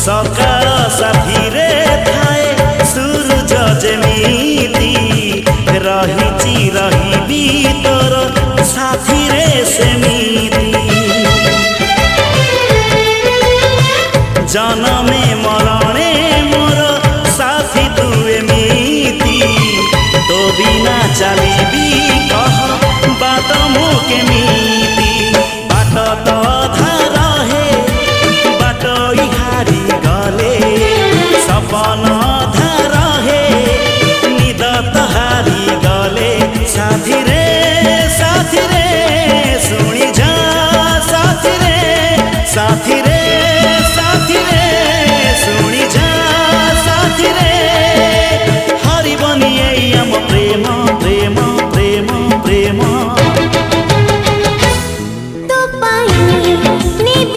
सकाळ साथी रे थाए सूरज जेमिति रहिची रहिबी तोर साथी रे सेमिति जनमे मरणे मोर साथी तू एमिति तो बिना चलिबी कह बात मु केमिति बाट तो धार हे बाट हारी गले सपन धार हे निद तो हारी गले साथी रे शुणी जा साथी रे